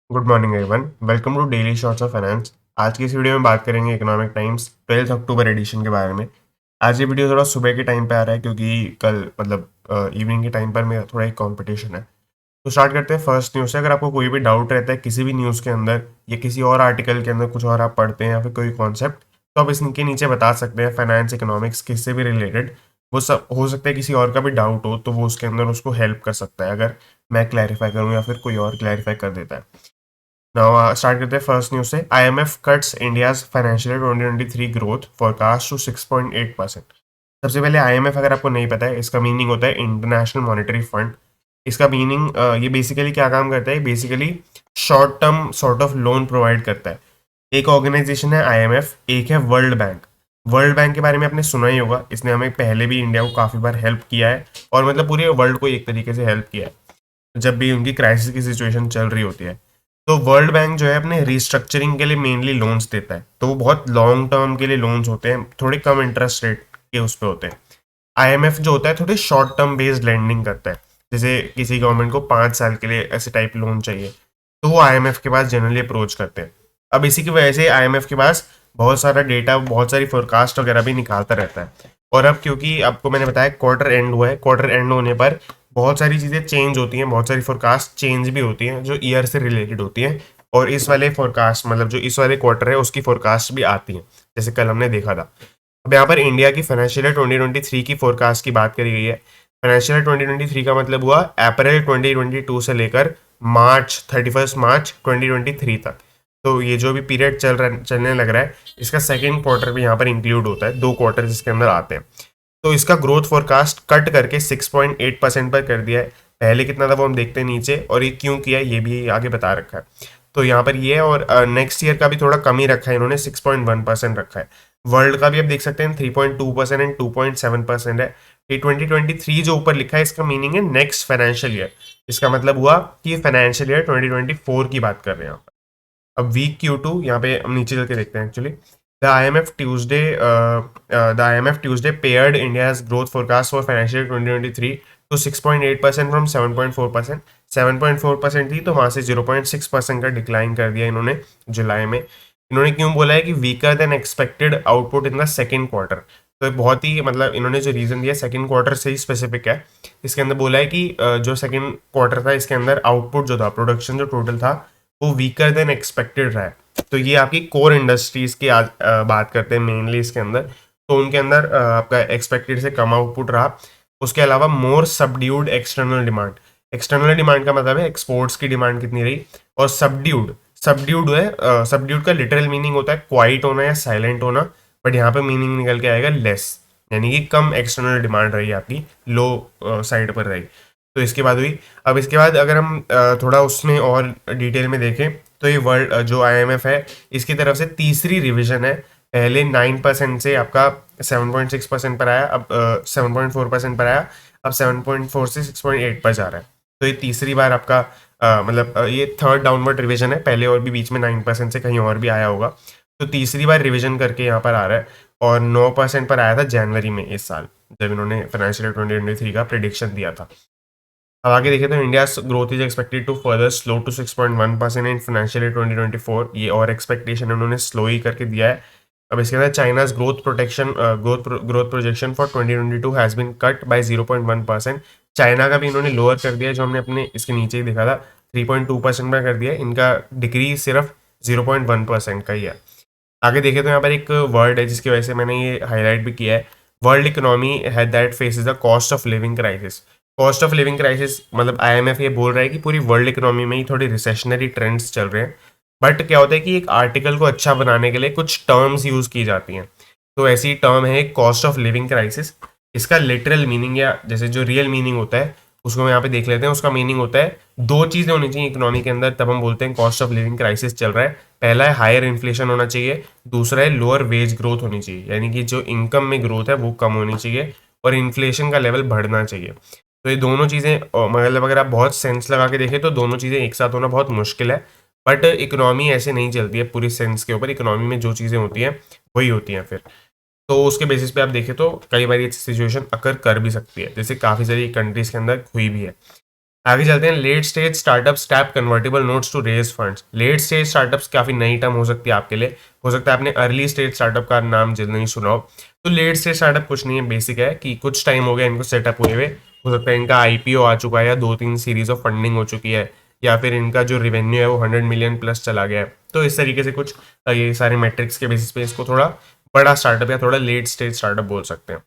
Good morning everyone. Welcome to daily shorts of finance. आज की इस वीडियो में बात करेंगे इकोनॉमिक टाइम्स 12 अक्टूबर एडिशन के बारे में। आज ये वीडियो थोड़ा सुबह के टाइम पे आ रहा है क्योंकि कल इवनिंग के टाइम पर मेरा थोड़ा एक कंपटीशन है। तो स्टार्ट करते हैं फर्स्ट न्यूज़ से। अगर आपको कोई भी डाउट रहता है किसी भी न्यूज़ के अंदर या किसी और आर्टिकल के अंदर, कुछ और आप पढ़ते हैं या फिर कोई कॉन्सेप्ट, तो आप इसके नीचे बता सकते हैं। फाइनेंस, इकोनॉमिक्स, किससे भी रिलेटेड वो सब हो सकता है। किसी और का भी डाउट हो तो वो उसके अंदर उसको हेल्प कर सकता है, अगर मैं क्लैरिफाई करूँ या फिर कोई और क्लैरिफाई कर देता है। नाउ स्टार्ट करते हैं फर्स्ट न्यूज से। IMF cuts India's financial 2023 growth forecast to 6.8%। सबसे पहले आईएमएफ, अगर आपको नहीं पता है, इसका मीनिंग होता है इंटरनेशनल मॉनेटरी फंड। इसका मीनिंग ये बेसिकली क्या काम करता है, basically short term sort of loan provide करता है। एक ऑर्गेनाइजेशन है आईएमएफ, एक है वर्ल्ड बैंक। वर्ल्ड बैंक के बारे में आपने सुना ही होगा, इसने हमें पहले भी इंडिया को काफ़ी बार हेल्प किया है और मतलब पूरे वर्ल्ड को एक तरीके से हेल्प किया है जब भी उनकी क्राइसिस की सिचुएशन चल रही होती है। तो वर्ल्ड बैंक जो है अपने रिस्ट्रक्चरिंग के लिए मेनली लोन्स देता है, तो वो बहुत लॉन्ग टर्म के लिए लोन्स होते हैं, थोड़े कम इंटरेस्ट रेट के उस पर होते हैं। आईएमएफ जो होता है थोड़े शॉर्ट टर्म बेस्ड लेंडिंग करता है। जैसे किसी गवर्नमेंट को 5 साल के लिए ऐसे टाइप लोन चाहिए तो वो आईएमएफ के पास जनरली अप्रोच करते हैं। अब इसी की वजह से आईएमएफ के पास बहुत सारा डेटा, बहुत सारी फोरकास्ट वगैरह भी निकालता रहता है। और अब क्योंकि आपको मैंने बताया क्वार्टर एंड हुआ है, क्वार्टर एंड होने पर बहुत सारी चीज़ें चेंज होती हैं, बहुत सारी फोरकास्ट चेंज भी होती हैं जो ईयर से रिलेटेड होती हैं। और इस वाले फोरकास्ट मतलब जो इस वाले क्वार्टर है उसकी फोरकास्ट भी आती हैं, जैसे कल हमने देखा था। अब यहाँ पर इंडिया की फाइनेंशियल ईयर 2023 की फोरकास्ट की बात करी गई है। फाइनेंशियल ईयर 2023 का मतलब हुआ अप्रैल 2022 से लेकर मार्च 2023 तक। तो ये जो भी पीरियड चलने लग रहा है, इसका सेकेंड क्वार्टर भी यहाँ पर इंक्लूड होता है, 2 क्वार्टर इसके अंदर आते हैं। तो इसका ग्रोथ फोरकास्ट कट करके 6.8% पर कर दिया है। पहले कितना था वो हम देखते हैं नीचे, और ये क्यों किया है ये भी आगे बता रखा है। तो यहाँ पर ये और नेक्स्ट ईयर का भी थोड़ा कम ही रखा है इन्होंने, 6.1% रखा है। वर्ल्ड का भी आप देख सकते हैं 3.2% एंड 2.7% है। ये 2023 जो ऊपर लिखा है इसका मीनिंग है नेक्स्ट फाइनेंशियल ईयर। इसका मतलब हुआ कि फाइनेंशियल ईयर 2024 की बात कर रहे हैं यहाँ पर। अब वीक Q2 यहाँ पे हम नीचे चल के देखते हैं actually. The IMF Tuesday paired India's growth forecast for financial year 2023 to 6.8% from 7.4%। 7.4% थी तो वहां से 0.6% का डिक्लाइन कर दिया इन्होंने जुलाई में। इन्होंने क्यों बोला है कि weaker then expected output in the second quarter. तो बहुत ही मतलब इन्होंने जो रीजन दिया सेकंड क्वार्टर से ही स्पेसिफिक है। इसके अंदर बोला है कि जो सेकंड क्वार्टर था इसके अंदर आउटपुट जो था, प्रोडक्शन जो टोटल था, वो वीकर देन एक्सपेक्टेड रहा है। तो ये आपकी कोर इंडस्ट्रीज की आज बात करते हैं मेनली इसके अंदर। तो उनके अंदर आपका एक्सपेक्टेड से कम आउटपुट रहा। उसके अलावा more subdued external demand. External demand का मतलब है एक्सपोर्ट्स की डिमांड कितनी रही। और सबड्यूड, सबड्यूड का लिटरल मीनिंग होता है क्वाइट होना या साइलेंट होना, बट यहाँ पे मीनिंग निकल के आएगा लेस, यानी कि कम एक्सटर्नल डिमांड रही आपकी, लो साइड पर रही। तो इसके बाद हुई। अब इसके बाद अगर हम थोड़ा उसमें और डिटेल में देखें तो ये वर्ल्ड जो आईएमएफ है इसकी तरफ से तीसरी रिवीजन है। पहले 9% से आपका 7.6% पर आया, अब 7.4% पर आया, अब 7.4 से 6.8 पर जा रहा है। तो ये तीसरी बार आपका ये थर्ड डाउनवर्ड रिवीजन है। पहले और भी बीच में 9% से कहीं और भी आया होगा, तो तीसरी बार रिवीजन करके यहाँ पर आ रहा है। और 9% पर आया था जनवरी में इस साल, जब इन्होंने फाइनेंशियल 2023 का प्रिडिक्शन दिया था। अब आगे देखें तो India growth is expected to further slow to 6.1% in financial year 2024। ये और एक्सपेक्टेशन उन्होंने स्लो ही करके दिया है। अब इसके अंदर China's growth projection for 2022 has been cut by 0.1%। China का भी इन्होंने लोअर कर दिया है, जो हमने अपने इसके नीचे ही देखा था 3.2% में कर दिया है। इनका डिक्रीज सिर्फ 0.1% का ही है। आगे देखें तो यहाँ पर एक वर्ड है जिसकी वजह से मैंने ये हाईलाइट भी किया है। वर्ल्ड इकोनॉमी है that faces the cost of living crisis. Cost of living crisis मतलब आईएमएफ ये बोल रहा है कि पूरी वर्ल्ड इकोनॉमी में ही थोड़ी रिसेशनरी ट्रेंड्स चल रहे हैं। बट क्या होता है कि एक आर्टिकल को अच्छा बनाने के लिए कुछ टर्म्स यूज की जाती हैं। तो ऐसी टर्म है कॉस्ट ऑफ लिविंग क्राइसिस। इसका लिटरल मीनिंग या जैसे जो रियल मीनिंग होता है उसको हम यहाँ पे देख लेते हैं। उसका मीनिंग होता है दो चीजें होनी चाहिए इकोनॉमी के अंदर, तब हम बोलते हैं कॉस्ट ऑफ लिविंग क्राइसिस चल रहा है। पहला है हायर इन्फ्लेशन होना चाहिए, दूसरा है लोअर वेज ग्रोथ होनी चाहिए, यानी कि जो इनकम में ग्रोथ है वो कम होनी चाहिए और इन्फ्लेशन का लेवल बढ़ना चाहिए। तो ये दोनों चीज़ें मतलब अगर आप बहुत सेंस लगा के देखें तो दोनों चीज़ें एक साथ होना बहुत मुश्किल है। बट इकोनॉमी ऐसे नहीं चलती है पूरी सेंस के ऊपर। इकोनॉमी में जो चीज़ें होती हैं वही होती हैं फिर। तो उसके बेसिस पे आप देखें तो कई बार ये सिचुएशन अकर कर भी सकती है, जैसे काफ़ी सारी कंट्रीज के अंदर हुई भी है। आगे चलते हैं, late stage startups tap convertible notes to raise funds. Late stage startups काफी नई टर्म हो सकती है आपके लिए, हो सकता है आपने अर्ली स्टेज स्टार्टअप का नाम जल्द नहीं सुना हो। तो लेट स्टेज स्टार्टअप कुछ नहीं है, बेसिक है कि कुछ टाइम हो गया इनको सेटअप हुए हुए, हो सकता है इनका आईपीओ आ चुका है या 2-3 सीरीज ऑफ फंडिंग हो चुकी है, या फिर इनका जो रेवेन्यू है वो 100 मिलियन प्लस चला गया है। तो इस तरीके से कुछ ये सारे मेट्रिक्स के बेसिस पे इसको थोड़ा बड़ा स्टार्टअप या थोड़ा लेट स्टेज स्टार्टअप बोल सकते हैं।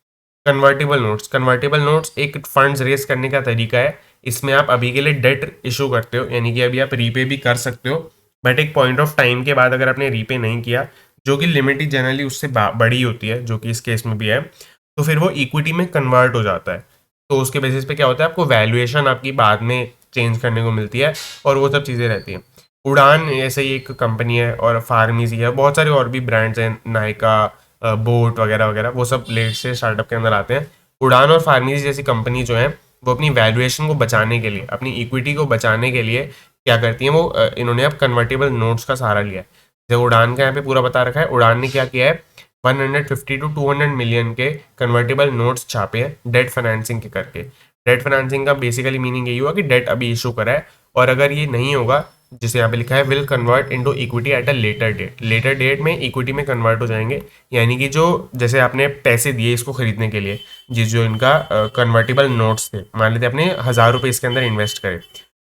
कन्वर्टेबल नोट्स एक फंड्स रेस करने का तरीका है। इसमें आप अभी के लिए डेट इशू करते हो, यानी कि अभी आप रीपे भी कर सकते हो, बट एक पॉइंट ऑफ टाइम के बाद अगर आपने रीपे नहीं किया, जो कि लिमिट ही जनरली उससे बड़ी होती है, जो कि इस केस में भी है, तो फिर वो इक्विटी में कन्वर्ट हो जाता है। तो उसके बेसिस पे क्या होता है, आपको वैल्यूएशन आपकी बाद में चेंज करने को मिलती है और वो सब चीज़ें रहती हैं। उड़ान ऐसे ही एक कंपनी है, और फार्मेसी है, बहुत सारे और भी ब्रांड्स हैं, नायका, बोट वगैरह वगैरह, वो सब लेट से स्टार्टअप के अंदर आते हैं। उड़ान और फार्मेसी जैसी कंपनी जो है वो अपनी वैल्यूएशन को बचाने के लिए, अपनी इक्विटी को बचाने के लिए क्या करती हैं, वो इन्होंने अब कन्वर्टेबल नोट्स का सहारा लिया है। जब उड़ान का यहाँ पे पूरा बता रखा है, उड़ान ने क्या किया है, 150 टू 200 मिलियन के कन्वर्टेबल नोट्स छापे हैं डेट फाइनेंसिंग के करके। डेट फाइनेंसिंग का बेसिकली मीनिंग यही हुआ कि डेट अभी इशू करा है, और अगर ये नहीं होगा, जिसे यहाँ पे लिखा है will convert into equity at a later date, later date में इक्विटी में कन्वर्ट हो जाएंगे। यानी कि जो जैसे आपने पैसे दिए इसको खरीदने के लिए, जिस जो इनका कन्वर्टेबल नोट्स थे, मान लेते आपने 1,000 रुपये इसके अंदर इन्वेस्ट करे,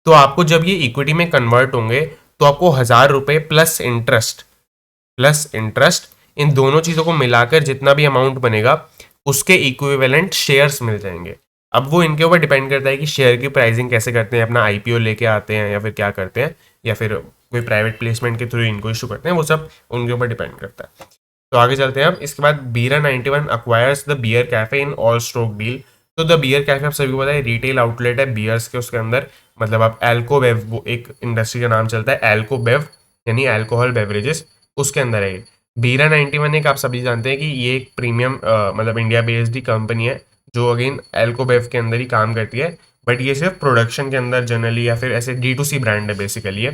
तो आपको जब ये इक्विटी में कन्वर्ट होंगे तो आपको 1,000 रुपये प्लस इंटरेस्ट इन दोनों चीज़ों को मिलाकर जितना भी अमाउंट बनेगा उसके इक्विवेलेंट शेयर्स मिल जाएंगे। अब वो इनके ऊपर डिपेंड करता है कि शेयर की प्राइसिंग कैसे करते हैं, अपना आईपीओ लेके आते हैं या फिर क्या करते हैं, या फिर कोई प्राइवेट प्लेसमेंट के थ्रू इनको इशू करते हैं, वो सब उनके ऊपर डिपेंड करता है। तो आगे चलते हैं अब, इसके बाद Bira 91 acquires the beer cafe in all stroke deal. तो द बियर कैफे आप सभी को पता है रिटेल आउटलेट है बियर्स के, उसके अंदर मतलब आप एल्कोबेव, वो एक इंडस्ट्री का नाम चलता है एल्कोबेव, यानी अल्कोहल बेवरेजेस, उसके अंदर है ये। बीरा 91 एक आप सभी जानते हैं कि ये एक प्रीमियम मतलब इंडिया बेस्ड ही कंपनी है, जो अगेन एल्कोबेव के अंदर ही काम करती है, बट ये सिर्फ प्रोडक्शन के अंदर जनरली, या फिर ऐसे D2C ब्रांड है बेसिकली। ये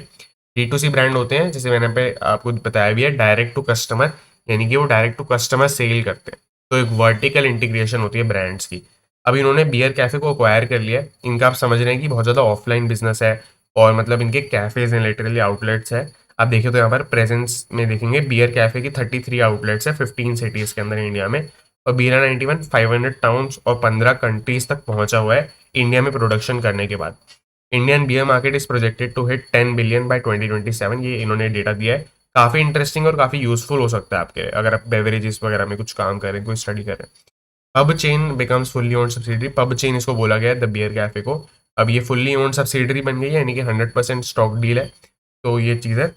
D2C ब्रांड होते हैं, जैसे मैंने पे आपको बताया भी है, डायरेक्ट टू कस्टमर, यानी कि वो डायरेक्ट टू कस्टमर सेल करते हैं। तो एक वर्टिकल इंटीग्रेशन होती है ब्रांड्स की। अब इन्होंने बियर कैफे को अक्वायर कर लिया है। इनका आप समझ रहे हैं कि बहुत ज़्यादा ऑफलाइन बिजनेस है, और मतलब इनके कैफेज हैं, लिटरली आउटलेट्स है। आप देखें तो यहाँ पर प्रेजेंस में देखेंगे बियर कैफे की 33 आउटलेट्स है 15 सिटीज़ के अंदर इंडिया में, और बीरा 91 500 टाउन्स और 15 कंट्रीज तक पहुंचा हुआ है इंडिया में प्रोडक्शन करने के बाद। Indian beer market is projected to hit 10 billion by 2027, ये इन्होंने डेटा दिया है। काफ़ी इंटरेस्टिंग और काफ़ी यूजफुल हो सकता है आपके, अगर आप बेवरेजेस वगैरह में कुछ काम करें, कोई स्टडी करें। Pub chain becomes fully owned subsidiary, pub chain इसको बोला गया है द बियर कैफे को। अब ये फुल्ली ओन्ड सब्सिडरी बन गई है, यानी कि 100% स्टॉक डील है। तो ये चीज़ है।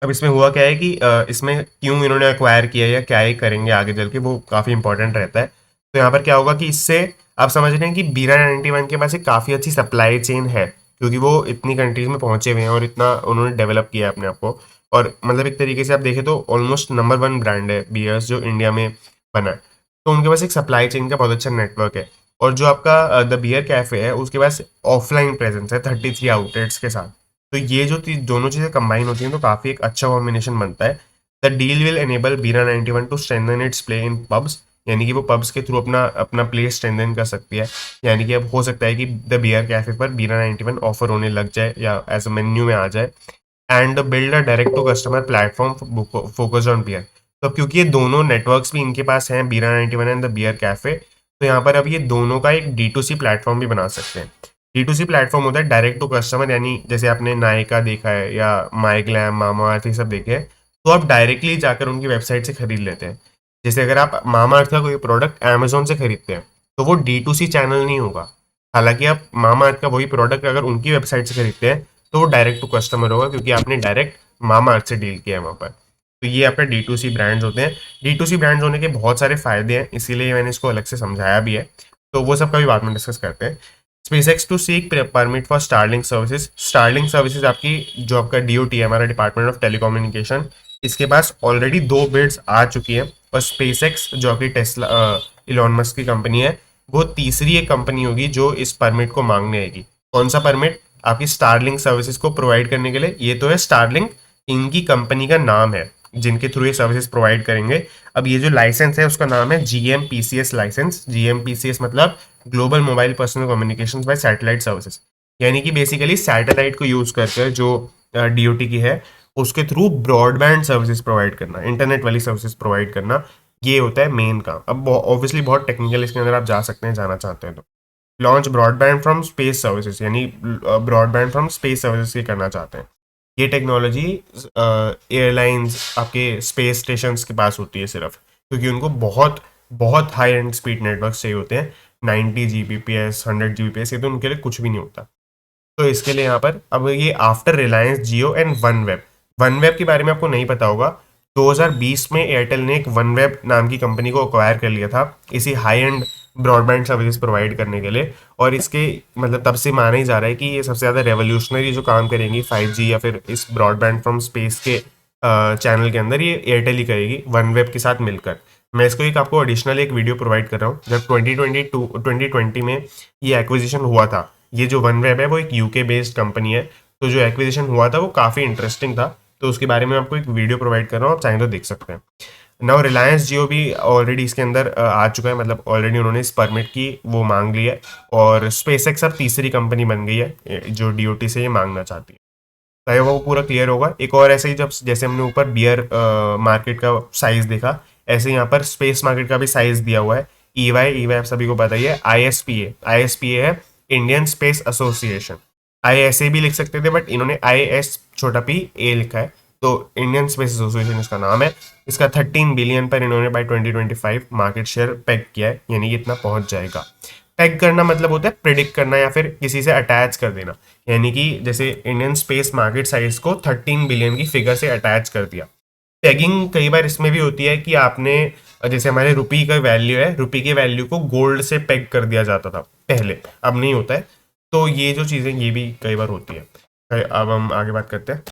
अब इसमें हुआ क्या है कि इसमें क्यों इन्होंने एक्वायर किया है या क्या ही करेंगे आगे चल के, वो काफ़ी इंपॉर्टेंट रहता है। तो यहाँ पर क्या होगा कि इससे आप समझ रहे हैं कि बीरा 91 के पास एक काफ़ी अच्छी सप्लाई चेन है, क्योंकि वो इतनी कंट्रीज में पहुंचे हुए हैं और इतना उन्होंने डेवलप किया है अपने आप को। और मतलब एक तरीके से आप देखें तो ऑलमोस्ट नंबर 1 ब्रांड है बियर्स जो इंडिया में बना है। तो उनके पास एक सप्लाई चेन का बहुत अच्छा नेटवर्क है। और जो आपका द बियर कैफे है उसके पास ऑफलाइन प्रेजेंस है 33 आउटलेट्स के साथ। तो ये जो दोनों चीज़ें कंबाइन होती हैं तो काफ़ी एक अच्छा कॉम्बिनेशन बनता है। The deal will enable Bira 91 to strengthen its play in pubs, यानी कि वो पब्स के थ्रू अपना अपना प्ले स्ट्रेंथन कर सकती है। यानी कि अब हो सकता है कि द बियर कैफे पर बीरा 91 ऑफर होने लग जाए या एज अ मेन्यू में आ जाए। And build a direct to customer platform focus on beer. तो क्योंकि ये दोनों नेटवर्क्स भी इनके पास हैं, बीरा 91 एंड द बियर कैफे, तो यहाँ पर अब ये दोनों का एक D2C प्लेटफॉर्म भी बना सकते हैं। D2C प्लेटफॉर्म होता है डायरेक्ट टू कस्टमर, यानी जैसे आपने नायका देखा है या माइग्लैम, मामाअर्थ, ये सब देखे हैं, तो आप डायरेक्टली जाकर उनकी वेबसाइट से खरीद लेते हैं। जैसे अगर आप मामाअर्थ का कोई प्रोडक्ट अमेजोन से खरीदते हैं तो वो D2C चैनल नहीं होगा। हालांकि आप मामाअर्थ का वही प्रोडक्ट अगर उनकी वेबसाइट से खरीदते हैं तो वो डायरेक्ट टू कस्टमर होगा, क्योंकि आपने डायरेक्ट मामाअर्थ से डील किया है वहाँ पर। तो ये आपका D2C ब्रांड्स होते हैं। D2C ब्रांड्स होने के बहुत सारे फायदे हैं, इसीलिए मैंने इसको अलग से समझाया भी है। तो वो सब का भी बाद में डिस्कस करते हैं। SpaceX to seek permit for Starlink services. Starlink services आपकी जो आपका DOT है, हमारा डिपार्टमेंट ऑफ टेलीकम्युनिकेशन, इसके पास ऑलरेडी 2 बिड्स आ चुकी है। और SpaceX जो आपकी टेस्ला इलॉन मस्क की कंपनी है, वो तीसरी एक कंपनी होगी जो इस परमिट को मांगने आएगी। कौन सा परमिट? आपकी स्टारलिंक सर्विसेज को प्रोवाइड करने के लिए। ये तो है स्टारलिंक, इनकी कंपनी का नाम है जिनके थ्रू ये सर्विसेज प्रोवाइड करेंगे। अब ये जो लाइसेंस है उसका नाम है GMPCS लाइसेंस। GMPCS मतलब global mobile personal communications by satellite services. यानी कि बेसिकली सैटेलाइट को यूज करके जो डीओटी की है उसके थ्रू ब्रॉडबैंड सर्विसेज प्रोवाइड करना, इंटरनेट वाली सर्विसेज प्रोवाइड करना, ये होता है मेन काम। अब ऑब्वियसली बहुत टेक्निकल इसके अंदर आप जा सकते हैं, जाना चाहते हैं तो। Launch broadband from space services, यानी ब्रॉडबैंड फ्रॉम स्पेस सर्विसेज ये करना चाहते हैं। ये टेक्नोलॉजी एयरलाइंस आपके स्पेस स्टेशन के पास होती है सिर्फ, क्योंकि उनको बहुत बहुत हाई एंड स्पीड नेटवर्क चाहिए होते हैं। 90 Gbps 100 Gbps ये तो उनके लिए कुछ भी नहीं होता। तो इसके लिए यहाँ पर अब ये after Reliance Jio and one web. One web के बारे में आपको नहीं पता होगा। 2020 में एयरटेल ने एक वन वेब नाम की कंपनी को अक्वायर कर लिया था इसी high and broadband services provide करने के लिए। और इसके मतलब तब से माना ही जा रहा है कि ये सबसे ज़्यादा रेवोल्यूशनरी जो काम करेंगी 5G या फिर इस ब्रॉडबैंड फ्रॉम स्पेस के चैनल के अंदर, ये एयरटेल ही करेगी वन वेब के साथ मिलकर। मैं इसको एक आपको एडिशनल एक वीडियो प्रोवाइड कर रहा हूँ। जब 2020 में ये एक्विजिशन हुआ था, ये जो वन वेब है वो एक यूके बेस्ड कंपनी है, तो जो एक्विजिशन हुआ था वो काफ़ी इंटरेस्टिंग था, तो उसके बारे में आपको एक वीडियो प्रोवाइड कर रहा हूँ, आप चाहें तो देख सकते हैं। नाउ रिलायंस जियो भी ऑलरेडी इसके अंदर आ चुका है, मतलब ऑलरेडी उन्होंने इस परमिट की वो मांग ली है। और स्पेसएक्स अब तीसरी कंपनी बन गई है जो डीओटी से ये मांगना चाहती है। चाहे वो पूरा क्लियर होगा। एक और ऐसे ही, जब जैसे हमने ऊपर बियर मार्केट का साइज देखा, ऐसे यहाँ पर स्पेस मार्केट का भी साइज दिया हुआ है। ईवाई आप सभी को पता ही है। आईएसपीए है इंडियन स्पेस एसोसिएशन। ISA भी लिख सकते थे बट इन्होंने IS छोटा p a लिखा है, तो इंडियन स्पेस एसोसिएशन इसका नाम है। इसका 13 बिलियन पर इन्होंने बाय 2025 मार्केट शेयर पैक किया है, यानी कि इतना पहुंच जाएगा। पैक करना मतलब होता है प्रिडिक्ट करना या फिर किसी से अटैच कर देना, यानी कि जैसे इंडियन स्पेस मार्केट साइज को 13 बिलियन की फिगर से अटैच कर दिया। पैगिंग कई बार इसमें भी होती है कि आपने जैसे हमारे रुपी का वैल्यू है, रुपी के वैल्यू को गोल्ड से पैग कर दिया जाता था पहले, अब नहीं होता है। तो ये जो चीज़ें ये भी कई बार होती है। अब हम आगे बात करते हैं।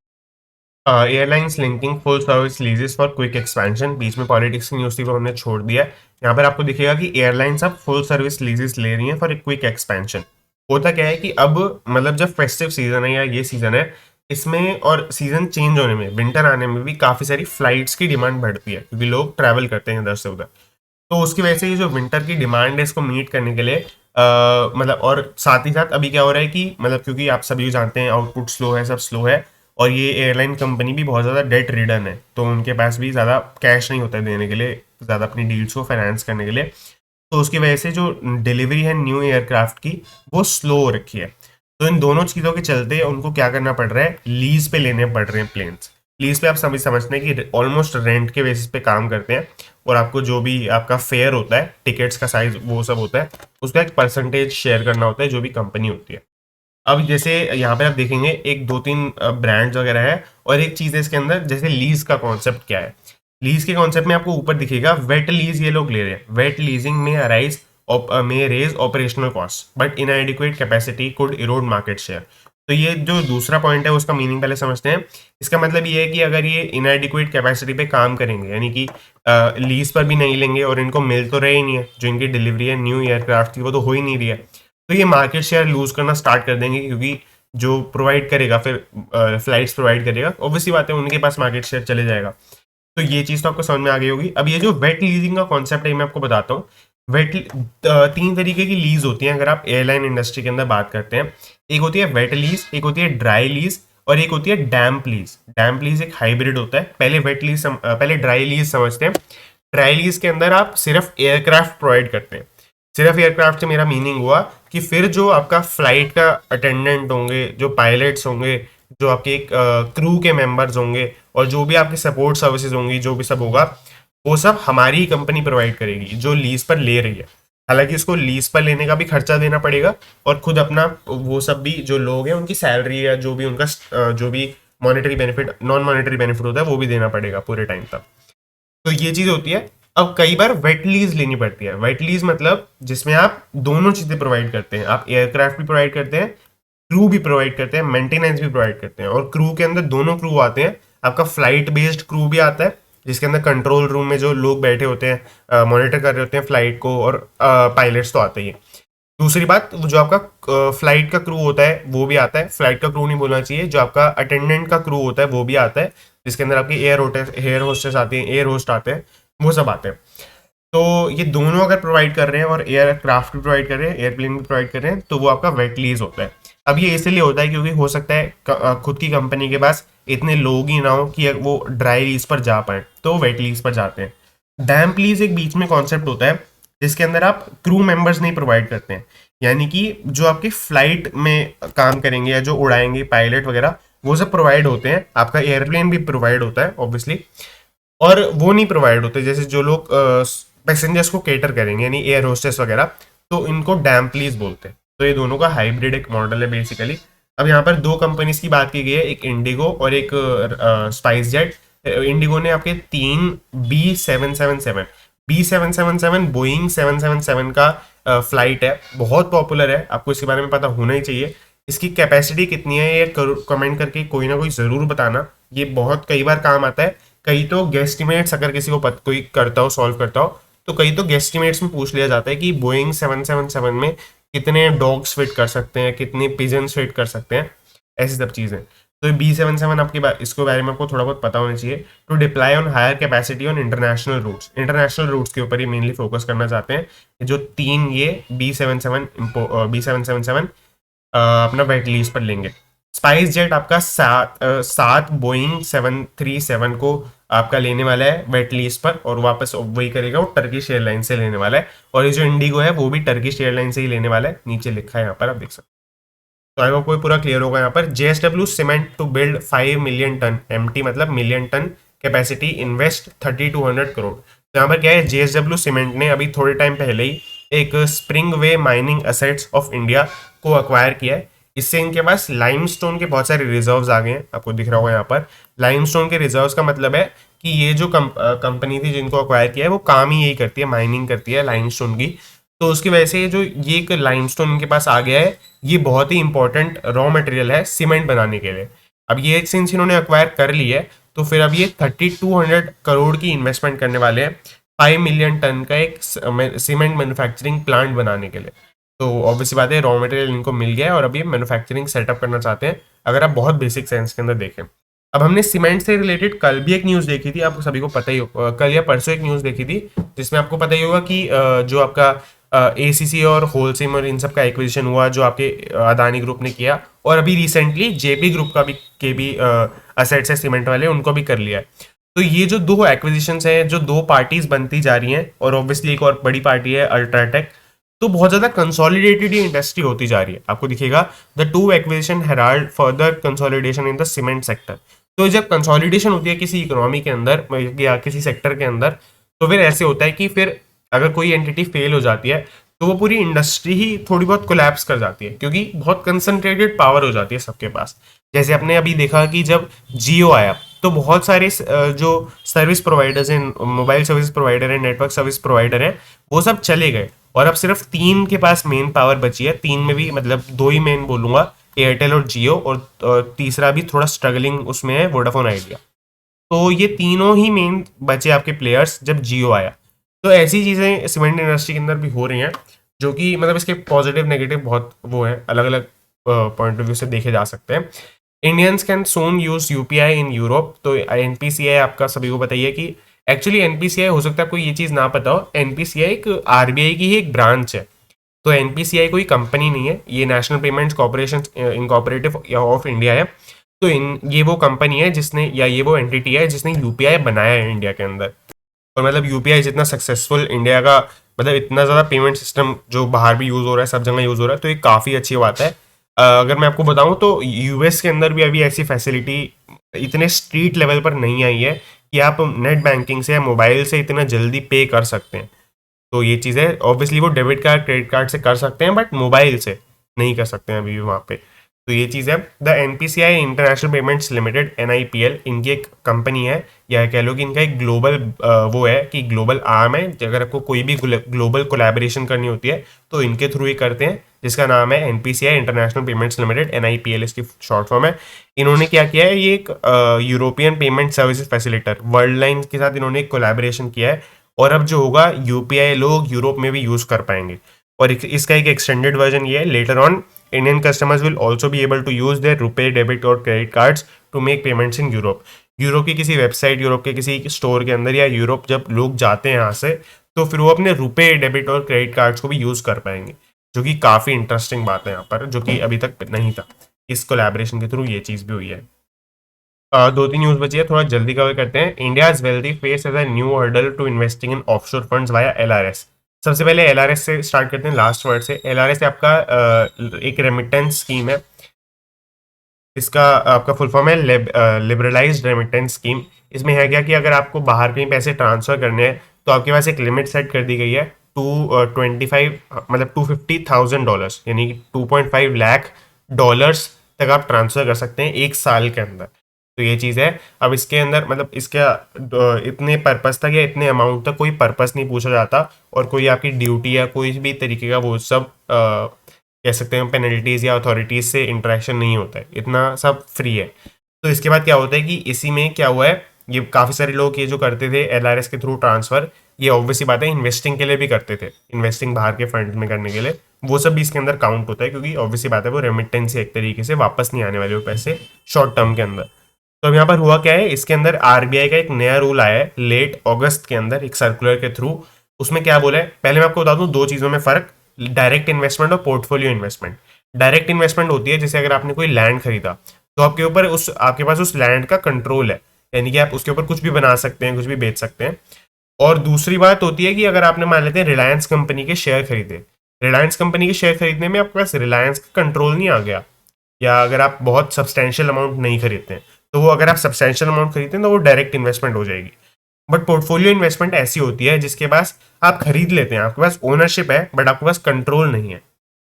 Airlines linking full service leases for quick expansion. बीच में पॉलिटिक्स की न्यूज़ थी वो हमने छोड़ दिया है। यहाँ पर आपको दिखेगा कि एयरलाइंस अब फुल सर्विस लीजेस ले रही हैं फॉर ए क्विक एक्सपेंशन। होता क्या है कि अब मतलब जब फेस्टिव सीजन है या ये सीजन है, इसमें और सीजन चेंज होने में, विंटर आने में भी काफ़ी सारी फ्लाइट्स की डिमांड बढ़ती है, क्योंकि लोग ट्रैवल करते हैं इधर से उधर। तो उसकी वजह से ये जो विंटर की डिमांड है इसको मीट करने के लिए मतलब, और साथ ही साथ अभी क्या हो रहा है कि मतलब क्योंकि आप सभी जानते हैं आउटपुट स्लो है, सब स्लो है, और ये एयरलाइन कंपनी भी बहुत ज़्यादा डेट रिडन है, तो उनके पास भी ज़्यादा कैश नहीं होता है देने के लिए, ज़्यादा अपनी डील्स को फाइनेंस करने के लिए। तो उसकी वजह से जो डिलीवरी है न्यू एयरक्राफ्ट की वो स्लो हो रखी है। तो इन दोनों चीज़ों के चलते उनको क्या करना पड़ रहा है, लीज पे लेने पड़ रहे हैं प्लेन्स। लीज पे आप सभी समझते हैं कि ऑलमोस्ट रेंट के बेसिस पे काम करते हैं, और आपको जो भी आपका फेयर होता है, टिकट्स का साइज वो सब होता है, उसका एक परसेंटेज शेयर करना होता है जो भी कंपनी होती है। अब जैसे यहाँ पे आप देखेंगे एक दो तीन ब्रांड्स वगैरह है, और एक चीज़ है इसके अंदर, जैसे लीज का कॉन्सेप्ट क्या है। लीज के कॉन्सेप्ट में आपको ऊपर दिखेगा वेट लीज ये लोग ले रहे हैं। वेट लीजिंग में अराइज में raise operational cost but inadequate capacity could erode market share. तो ये जो दूसरा पॉइंट है उसका मीनिंग पहले समझते हैं। इसका मतलब ये है कि अगर ये इनएडिक्वेट कैपेसिटी पे काम करेंगे, यानी कि लीज पर भी नहीं लेंगे, और इनको मिल तो रहे ही नहीं है, जो इनकी डिलीवरी है न्यू एयरक्राफ्ट की वो तो हो ही नहीं रही है, तो ये मार्केट शेयर लूज करना स्टार्ट कर देंगे, क्योंकि जो प्रोवाइड करेगा फिर फ्लाइट्स प्रोवाइड करेगा, ऑब्वियसली बात है उनके पास मार्केट शेयर चले जाएगा। तो ये चीज़ तो आपको समझ में आ गई होगी। अब ये जो वेट लीजिंग का कॉन्सेप्ट है मैं आपको बताता हूँ। वेट 3 तरीके की लीज होती हैं अगर आप एयरलाइन इंडस्ट्री के अंदर बात करते हैं। एक होती है वेट लीज, एक होती है ड्राई लीज, और एक होती है डैम्प लीज। डैम्प लीज एक हाइब्रिड होता है। पहले वेट लीज पहले ड्राई लीज समझते हैं। ड्राई लीज के अंदर आप सिर्फ एयरक्राफ्ट प्रोवाइड करते हैं। सिर्फ एयरक्राफ्ट से मेरा मीनिंग हुआ कि फिर जो आपका फ्लाइट का अटेंडेंट होंगे, जो पायलट्स होंगे, जो आपके एक क्रू के मेंबर्स होंगे, और जो भी आपकी सपोर्ट सर्विसेज होंगी, जो भी सब होगा वो सब हमारी ही कंपनी प्रोवाइड करेगी जो लीज पर ले रही है। हालांकि उसको लीज पर लेने का भी खर्चा देना पड़ेगा, और खुद अपना वो सब भी जो लोग हैं उनकी सैलरी या जो भी उनका जो भी monetary benefit, non monetary benefit होता है वो भी देना पड़ेगा पूरे टाइम तक। तो ये चीज़ होती है। अब कई बार वेट लीज लेनी पड़ती है। वेट लीज मतलब जिसमें आप दोनों चीज़ें प्रोवाइड करते हैं, आप एयरक्राफ्ट भी प्रोवाइड करते हैं, क्रू भी प्रोवाइड करते हैं, मेंटेनेंस भी प्रोवाइड करते हैं। और क्रू के अंदर दोनों क्रू आते हैं। आपका फ्लाइट बेस्ड क्रू भी आता है, जिसके अंदर कंट्रोल रूम में जो लोग बैठे होते हैं, मॉनिटर कर रहे होते हैं फ्लाइट को, और पायलट्स तो आते ही हैं। दूसरी बात, वो जो आपका फ्लाइट का क्रू होता है वो भी आता है। फ्लाइट का क्रू नहीं बोलना चाहिए, जो आपका अटेंडेंट का क्रू होता है वो भी आता है, जिसके अंदर आपकी एयर होस्टेस आती हैं, एयर होस्ट आते हैं, वो सब आते हैं। तो ये दोनों अगर प्रोवाइड कर रहे हैं, और एयरक्राफ्ट भी प्रोवाइड कर रहे हैं, एयरप्लेन भी प्रोवाइड कर रहे हैं, तो वो आपका वेट लीज होता है। अब ये इसलिए होता है क्योंकि हो सकता है खुद की कंपनी के पास इतने लोग ही ना हो कि वो ड्राई लीज पर जा पाए, तो वेट लीज पर जाते हैं। डैम्प लीज एक बीच में कॉन्सेप्ट होता है जिसके अंदर आप क्रू मेंबर्स नहीं प्रोवाइड करते हैं, यानी कि जो आपके फ्लाइट में काम करेंगे या जो उड़ाएंगे पायलट वगैरह, वो सब प्रोवाइड होते हैं, आपका एयरप्लेन भी प्रोवाइड होता है ऑब्वियसली, और वो नहीं प्रोवाइड होते जैसे जो लोग पैसेंजर्स को केटर करेंगे यानी एयर होस्टेस वगैरह, तो इनको डैम्प लीज बोलते हैं। तो ये दोनों का हाइब्रिड एक मॉडल है बेसिकली। अब यहाँ पर दो कंपनीज की बात की गई है, एक इंडिगो और एक स्पाइस जेट। इंडिगो ने आपके 3B777 बोइंग 777 का फ्लाइट है, बहुत पॉपुलर है, आपको इसके बारे में पता होना ही चाहिए। इसकी कैपेसिटी कितनी है ये कमेंट करके कोई ना कोई ज़रूर बताना, ये बहुत कई बार काम आता है। कई तो गेस्टिमेट्स अगर किसी को कोई करता हो, सॉल्व करता हो, तो कई तो गेस्टिमेट्स में पूछ लिया जाता है कि बोइंग 777 में कितने डॉग्स फिट कर सकते हैं, कितने पिजन्स फिट कर सकते हैं, ऐसी सब चीज़ें। तो B77 आपके इसके बारे में आपको थोड़ा बहुत पता होना चाहिए। To deploy on higher capacity on international routes के ऊपर ही मेनली फोकस करना चाहते हैं। जो तीन ये B777 अपना वेट लीज पर लेंगे। स्पाइस जेट आपका सात बोइंग 737 को आपका लेने वाला है वेट लीज पर, और वापस वही करेगा, वो टर्किश एयरलाइन से लेने वाला है। और ये जो इंडिगो है वो भी टर्किश एयरलाइन से ही लेने वाला है, नीचे लिखा है यहाँ पर आप देख सकते हैं। तो आई होप कोई पूरा क्लियर होगा यहाँ पर। JSW cement to build 5 million tonne, MT मतलब million tonne capacity, invest 3200 crore. तो यहाँ पर क्या है, JSW सीमेंट ने अभी थोड़े टाइम पहले ही एक spring way mining assets of India को अक्वायर किया है। इससे इनके पास लाइमस्टोन के बहुत सारे रिजर्व्स आ गए हैं, आपको दिख रहा होगा यहाँ पर। लाइमस्टोन के रिजर्व्स का मतलब है कि ये जो कंपनी थी जिनको अक्वायर किया है वो काम ही यही करती है, माइनिंग करती है लाइमस्टोन की। तो उसकी वजह से जो ये एक लाइमस्टोन इनके पास आ गया है, ये बहुत ही इंपॉर्टेंट रॉ मटेरियल है सीमेंट बनाने के लिए। अब ये सिंस इन्होंने अक्वायर कर ली है, तो फिर अब ये 3200 करोड़ की इन्वेस्टमेंट करने वाले हैं 5 मिलियन टन का एक सीमेंट मैन्युफैक्चरिंग प्लांट बनाने के लिए। तो ऑब्वियसली बात है, रॉ मटेरियल इनको मिल गया है और अब ये मैन्युफैक्चरिंग सेटअप करना चाहते हैं, अगर आप बहुत बेसिक सेंस के अंदर देखें। अब हमने सीमेंट से रिलेटेड कल भी एक न्यूज़ देखी थी, आपको सभी को पता ही हो, कल या परसों एक न्यूज़ देखी थी जिसमें आपको पता ही होगा कि जो आपका ACC और होलसेम और इन सब का एक्विजिशन हुआ जो आपके अदानी ग्रुप ने किया, और अभी रिसेंटली JP ग्रुप का भी असेट्स है सीमेंट वाले, उनको भी कर लिया है। तो ये जो दो एक्विजिशंस हैं, जो दो पार्टीज बनती जा रही हैं, और ऑब्वियसली एक और बड़ी पार्टी है अल्ट्राटेक, तो बहुत ज्यादा कंसोलिडेटेड ये इंडस्ट्री होती जा रही है। आपको दिखेगा the two acquisition Herald further consolidation in the cement sector. तो जब कंसोलिडेशन होती है किसी इकोनॉमी के अंदर या किसी सेक्टर के अंदर, तो फिर ऐसे होता है कि फिर अगर कोई एंटिटी फेल हो जाती है तो वो पूरी इंडस्ट्री ही थोड़ी बहुत कोलैप्स कर जाती है, क्योंकि बहुत कंसंट्रेटेड पावर हो जाती है सबके पास। जैसे आपने अभी देखा कि जब जियो आया तो बहुत सारे जो सर्विस प्रोवाइडर्स हैं, मोबाइल सर्विस प्रोवाइडर हैं, नेटवर्क सर्विस प्रोवाइडर हैं, वो सब चले गए, और अब सिर्फ तीन के पास मेन पावर बची है। तीन में भी मतलब दो ही मेन बोलूंगा, एयरटेल और जियो, और तीसरा भी थोड़ा स्ट्रगलिंग उसमें है, वोडाफोन आइडिया। तो ये तीनों ही मेन बचे आपके प्लेयर्स जब जियो आया। तो ऐसी चीज़ें सीमेंट इंडस्ट्री के अंदर भी हो रही हैं, जो कि मतलब इसके पॉजिटिव नेगेटिव बहुत वो है, अलग अलग पॉइंट ऑफ व्यू से देखे जा सकते हैं। Indians can soon use UPI in Europe. तो NPCI आपका सभी को बताइए कि एक्चुअली NPCI हो सकता है आपको ये चीज़ ना पता हो, NPCI एक RBI की ही एक ब्रांच है। तो NPCI कोई कंपनी नहीं है, ये National Payments Corporation incorporative of India है। तो ये वो कंपनी है जिसने, या ये वो एंटिटी है जिसने UPI बनाया है इंडिया के अंदर। और मतलब UPI जितना सक्सेसफुल इंडिया का, मतलब इतना ज़्यादा पेमेंट सिस्टम जो बाहर भी यूज़ हो रहा है, सब जगह यूज़ हो रहा है, तो ये काफ़ी अच्छी बात है। अगर मैं आपको बताऊं तो US के अंदर भी अभी ऐसी फैसिलिटी इतने स्ट्रीट लेवल पर नहीं आई है कि आप नेट बैंकिंग से या मोबाइल से इतना जल्दी पे कर सकते हैं। तो ये चीज़ें ऑब्वियसली वो डेबिट कार्ड क्रेडिट कार्ड से कर सकते हैं, बट मोबाइल से नहीं कर सकते हैं अभी भी वहाँ पे। तो ये चीज़ है। The NPCI international payments limited NIPL इनकी एक कंपनी है, या कह लो कि इनका एक ग्लोबल वो है कि ग्लोबल आर्म है। अगर आपको कोई भी ग्लोबल कोलैबोरेशन करनी होती है तो इनके थ्रू ही करते हैं, जिसका नाम है NPCI international payments limited, NIPL इसकी शॉर्ट फॉर्म है। इन्होंने क्या किया है, ये एक European payment services facilitator world line के साथ इन्होंने एक कोलैबोरेशन किया है, और अब जो होगा UPI लोग यूरोप में भी यूज़ कर पाएंगे। और इसका एक एक्सटेंडेड वर्जन ये है, later on Indian customers will also be able to use their RuPay debit और credit cards to make payments in Europe. Europe की किसी वेबसाइट, यूरोप के किसी स्टोर के अंदर, या यूरोप जब लोग जाते हैं यहाँ से, तो फिर वो अपने रुपे डेबिट और क्रेडिट कार्ड्स को भी यूज़ कर पाएंगे, जो कि काफ़ी इंटरेस्टिंग बात है यहाँ पर, जो कि अभी तक नहीं था। इस कोलैबोरेशन के थ्रू ये चीज़ भी हुई है। दो तीन न्यूज़ बची है, थोड़ा जल्दी कवर करते हैं। India's wealthy face as a new hurdle to investing in offshore funds via LRS. सबसे पहले एलआरएस से स्टार्ट करते हैं, लास्ट वर्ड से। एलआरएस आपका एक रेमिटेंस स्कीम है। इसका आपका फुल फॉर्म है लिबरलाइज्ड रेमिटेंस स्कीम। इसमें है क्या कि अगर आपको बाहर कहीं पैसे ट्रांसफर करने हैं तो आपके पास एक लिमिट सेट कर दी गई है, 225 मतलब $250,000 यानी कि 2.5 लाख तक आप ट्रांसफर कर सकते हैं एक साल के अंदर। तो ये चीज़ है। अब इसके अंदर मतलब इसका इतने पर्पस तक या इतने अमाउंट तक कोई पर्पस नहीं पूछा जाता, और कोई आपकी ड्यूटी या कोई भी तरीके का वो सब कह सकते हैं पेनल्टीज या अथॉरिटीज से इंटरेक्शन नहीं होता है, इतना सब फ्री है। तो इसके बाद क्या होता है कि इसी में क्या हुआ है, ये काफ़ी सारे लोग ये जो करते थे एलआरएस के थ्रू ट्रांसफर, ये ऑब्वियसली बात है इन्वेस्टिंग के लिए भी करते थे, इन्वेस्टिंग बाहर के फंड में करने के लिए, वो सब भी इसके अंदर काउंट होता है, क्योंकि ऑब्वियसली बात है वो रेमिटेंस है एक तरीके से, वापस नहीं आने वाले वो पैसे शॉर्ट टर्म के अंदर। तो अब यहाँ पर हुआ क्या है, इसके अंदर आरबीआई का एक नया रूल आया है लेट अगस्त के अंदर, एक सर्कुलर के थ्रू। उसमें क्या बोला है, पहले मैं आपको बता दूं दो चीज़ों में फ़र्क, डायरेक्ट इन्वेस्टमेंट और पोर्टफोलियो इन्वेस्टमेंट। डायरेक्ट इन्वेस्टमेंट होती है जैसे अगर आपने कोई लैंड खरीदा तो आपके पास उस लैंड का कंट्रोल है, यानी कि आप उसके ऊपर कुछ भी बना सकते हैं, कुछ भी बेच सकते हैं। और दूसरी बात होती है कि अगर आपने मान लेते हैं रिलायंस कंपनी के शेयर खरीदे, रिलायंस कंपनी के शेयर खरीदने में आपके पास रिलायंस का कंट्रोल नहीं आ गया, या अगर आप बहुत सब्सटेंशियल अमाउंट नहीं खरीदते हैं, तो वो अगर आप सब्सटेंशियल अमाउंट खरीदते हैं तो वो डायरेक्ट इन्वेस्टमेंट हो जाएगी। बट पोर्टफोलियो इन्वेस्टमेंट ऐसी होती है जिसके पास आप खरीद लेते हैं, आपके पास ओनरशिप है बट आपके पास कंट्रोल नहीं है।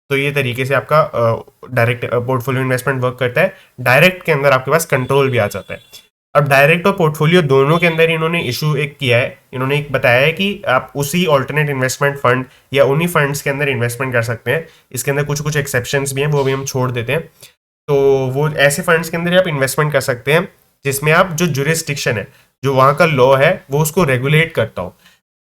तो ये तरीके से आपका डायरेक्ट पोर्टफोलियो इन्वेस्टमेंट वर्क करता है। डायरेक्ट के अंदर आपके पास कंट्रोल भी आ जाता है। अब डायरेक्ट और पोर्टफोलियो दोनों के अंदर इन्होंने इशू एक किया है, इन्होंने एक बताया है कि आप उसी ऑल्टरनेट इन्वेस्टमेंट फंड या उन्हीं फंड्स के अंदर इन्वेस्टमेंट कर सकते हैं। इसके अंदर कुछ कुछ एक्सेप्शंस भी हैं, वो भी हम छोड़ देते हैं। तो वो ऐसे फंड्स के अंदर आप इन्वेस्टमेंट कर सकते हैं जिसमें आप जो जुरिस्डिक्शन है, जो वहाँ का लॉ है, वो उसको रेगुलेट करता हो।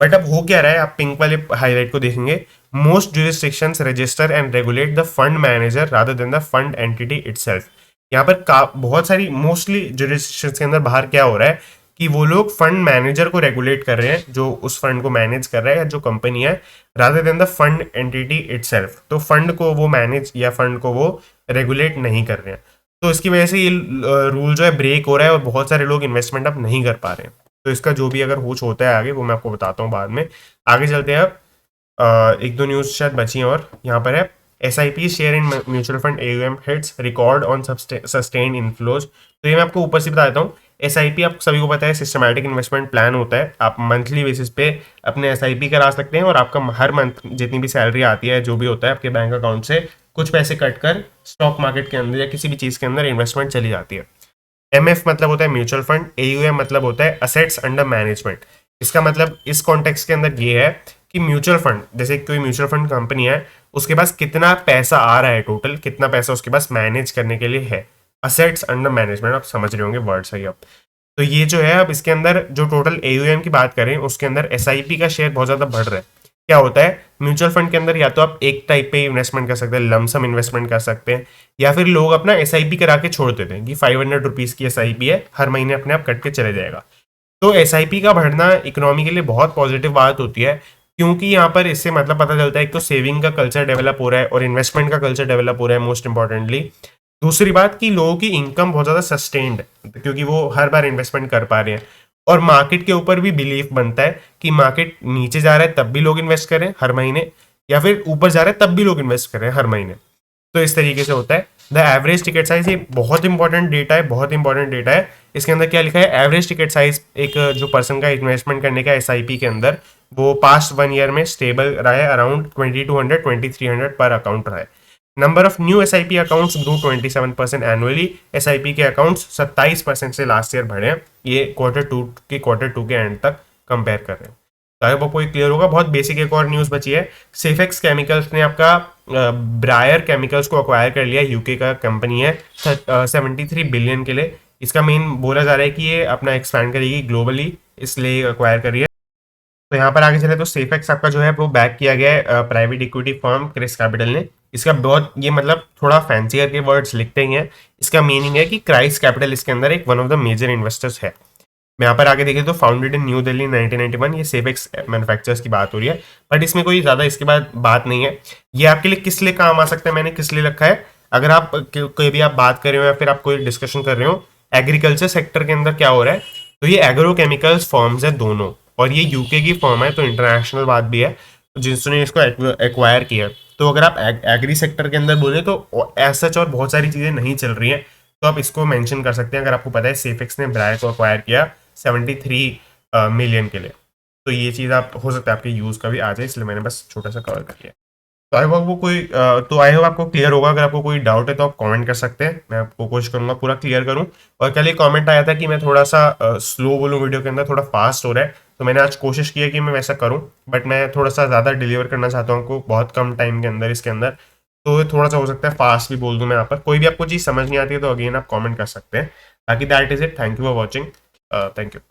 बट अब हो क्या रहा है, आप पिंक वाले हाईलाइट को देखेंगे, most jurisdictions register and regulate the fund manager rather than the fund entity itself. यहाँ पर बहुत सारी मोस्टली जुरिस्डिक्शंस के अंदर बाहर क्या हो रहा है कि वो लोग फंड मैनेजर को रेगुलेट कर रहे हैं, जो उस फंड को मैनेज कर रहा है या जो कंपनी है, rather than the fund entity itself. तो फंड को वो मैनेज या फंड को वो रेगुलेट नहीं कर रहे हैं। तो इसकी वजह से ये रूल जो है ब्रेक हो रहा है और बहुत सारे लोग इन्वेस्टमेंट अब नहीं कर पा रहे हैं। तो इसका जो भी अगर कुछ होता है आगे वो मैं आपको बताता हूँ बाद में। आगे चलते हैं अब, एक दो न्यूज़ शायद बची हैं और यहाँ पर है SIP share in mutual fund AUM hits record on sustained inflows. तो ये मैं आपको ऊपर से बता देता हूँ। SIP आप सभी को पता है सिस्टमैटिक इन्वेस्टमेंट प्लान होता है, आप मंथली बेसिस पे अपने SIP करा सकते हैं और आपका हर मंथ जितनी भी सैलरी आती है, जो भी होता है, आपके बैंक अकाउंट से कुछ पैसे कट कर स्टॉक मार्केट के अंदर या किसी भी चीज़ के अंदर इन्वेस्टमेंट चली जाती है। MF मतलब होता है म्यूचुअल फंड, AUM मतलब होता है असेट्स अंडर मैनेजमेंट। इसका मतलब इस कॉन्टेक्स्ट के अंदर ये है कि म्यूचुअल फंड, जैसे कोई म्यूचुअल फंड कंपनी है, उसके पास कितना पैसा आ रहा है, टोटल कितना पैसा उसके पास मैनेज करने के लिए है, असेट्स अंडर मैनेजमेंट। आप समझ रहे होंगे वर्ड सही। अब तो ये जो है, अब इसके अंदर जो टोटल AUM की बात करें उसके अंदर SIP का शेयर बहुत ज़्यादा बढ़ रहा है। क्या होता है म्यूचुअल फंड के अंदर, या तो आप एक टाइप पे इन्वेस्टमेंट कर सकते हैं, लमसम इन्वेस्टमेंट कर सकते हैं, या फिर लोग अपना SIP करा के छोड़ देते हैं कि 500 रुपीज़ की SIP है, हर महीने अपने आप कट के चले जाएगा। तो SIP का बढ़ना इकोनॉमी के लिए बहुत पॉजिटिव बात होती है, क्योंकि यहाँ पर इससे मतलब पता चलता है एक तो सेविंग का कल्चर डेवलप हो रहा है और इन्वेस्टमेंट का कल्चर डेवलप हो रहा है मोस्ट इंपॉर्टेंटली। दूसरी बात कि लोगों की इनकम बहुत ज़्यादा सस्टेन्ड है क्योंकि वो हर बार इन्वेस्टमेंट कर पा रहे हैं, और मार्केट के ऊपर भी बिलीफ बनता है कि मार्केट नीचे जा रहा है तब भी लोग इन्वेस्ट करें हर महीने, या फिर ऊपर जा रहा है तब भी लोग इन्वेस्ट करें हर महीने। तो इस तरीके से होता है। द एवरेज टिकट साइज, ये बहुत इंपॉर्टेंट डेटा है, बहुत इंपॉर्टेंट डेटा है। इसके अंदर क्या लिखा है, एवरेज टिकट साइज एक जो पर्सन का इन्वेस्टमेंट करने का SIP के अंदर, वो पास्ट 1 ईयर में स्टेबल रहा है, अराउंड 2200 2300 पर अकाउंट रहा है। Number of new SIP accounts grow 27% annually. SIP के अकाउंट्स 27% से लास्ट ईयर बढ़े हैं, ये क्वार्टर टू के एंड तक कंपेयर कर रहे हैं। तो आई होप आपको क्लियर होगा। बहुत बेसिक एक और न्यूज़ बची है, सेफेक्स केमिकल्स ने आपका ब्रायर केमिकल्स को अक्वायर कर लिया, यूके का कंपनी है, 73 बिलियन के लिए। इसका मेन बोला जा रहा है कि ये अपना एक्सपैंड करेगी ग्लोबली, इसलिए अक्वायर कर रही है। तो यहाँ पर आगे चले तो सेफेक्स आपका जो है वो बैक किया गया है private equity firm ChrysCapital ने। इसका बहुत ये मतलब थोड़ा फैंसी करके वर्ड्स लिखते ही हैं, इसका मीनिंग है कि क्राइस कैपिटल इसके अंदर एक one of the major investors है। मैं यहाँ पर आगे देखें तो फाउंडेड इन न्यू दिल्ली 1991, ये सेफेक्स मैन्युफैक्चरर्स की बात हो रही है, बट इसमें कोई ज़्यादा इसके बाद बात नहीं है। ये आपके लिए किस लिए काम आ सकता है, मैंने किस लिए रखा है, अगर आप कोई भी आप बात कर रहे हो या फिर आप कोई डिस्कशन कर रहे हो एग्रीकल्चर सेक्टर के अंदर क्या हो रहा है, तो ये एग्रोकेमिकल्स फर्म्स है दोनों, और ये यूके की फर्म है, तो इंटरनेशनल बात भी है जिसने इसको एक्वायर किया। तो अगर आप एग्री सेक्टर के अंदर बोले तो ऐसा और बहुत सारी चीज़ें नहीं चल रही हैं, तो आप इसको मेंशन कर सकते हैं। अगर आपको पता है सेफेक्स ने ब्रायर को अक्वायर किया 73 मिलियन के लिए, तो ये चीज़ आप हो सकता है आपके यूज़ का भी आ जाए, इसलिए मैंने बस छोटा सा कवर कर लिया। तो आई होप वो कोई तो आई होप आपको क्लियर होगा। अगर आपको कोई डाउट है तो आप कमेंट कर सकते हैं, मैं आपको कोशिश करूंगा पूरा क्लियर करूं। और कल एक कमेंट आया था कि मैं थोड़ा सा स्लो बोलूं वीडियो के अंदर, थोड़ा फास्ट हो रहा है, तो मैंने आज कोशिश की है कि मैं वैसा करूं, बट मैं थोड़ा सा ज़्यादा डिलीवर करना चाहता हूँ आपको बहुत कम टाइम के अंदर इसके अंदर, तो थोड़ा सा हो सकता है फास्ट भी बोल दूं मैं यहाँ पर। कोई भी आपको चीज़ समझ नहीं आती है तो अगेन आप कमेंट कर सकते हैं। बाकी that is it, thank you for watching, thank you.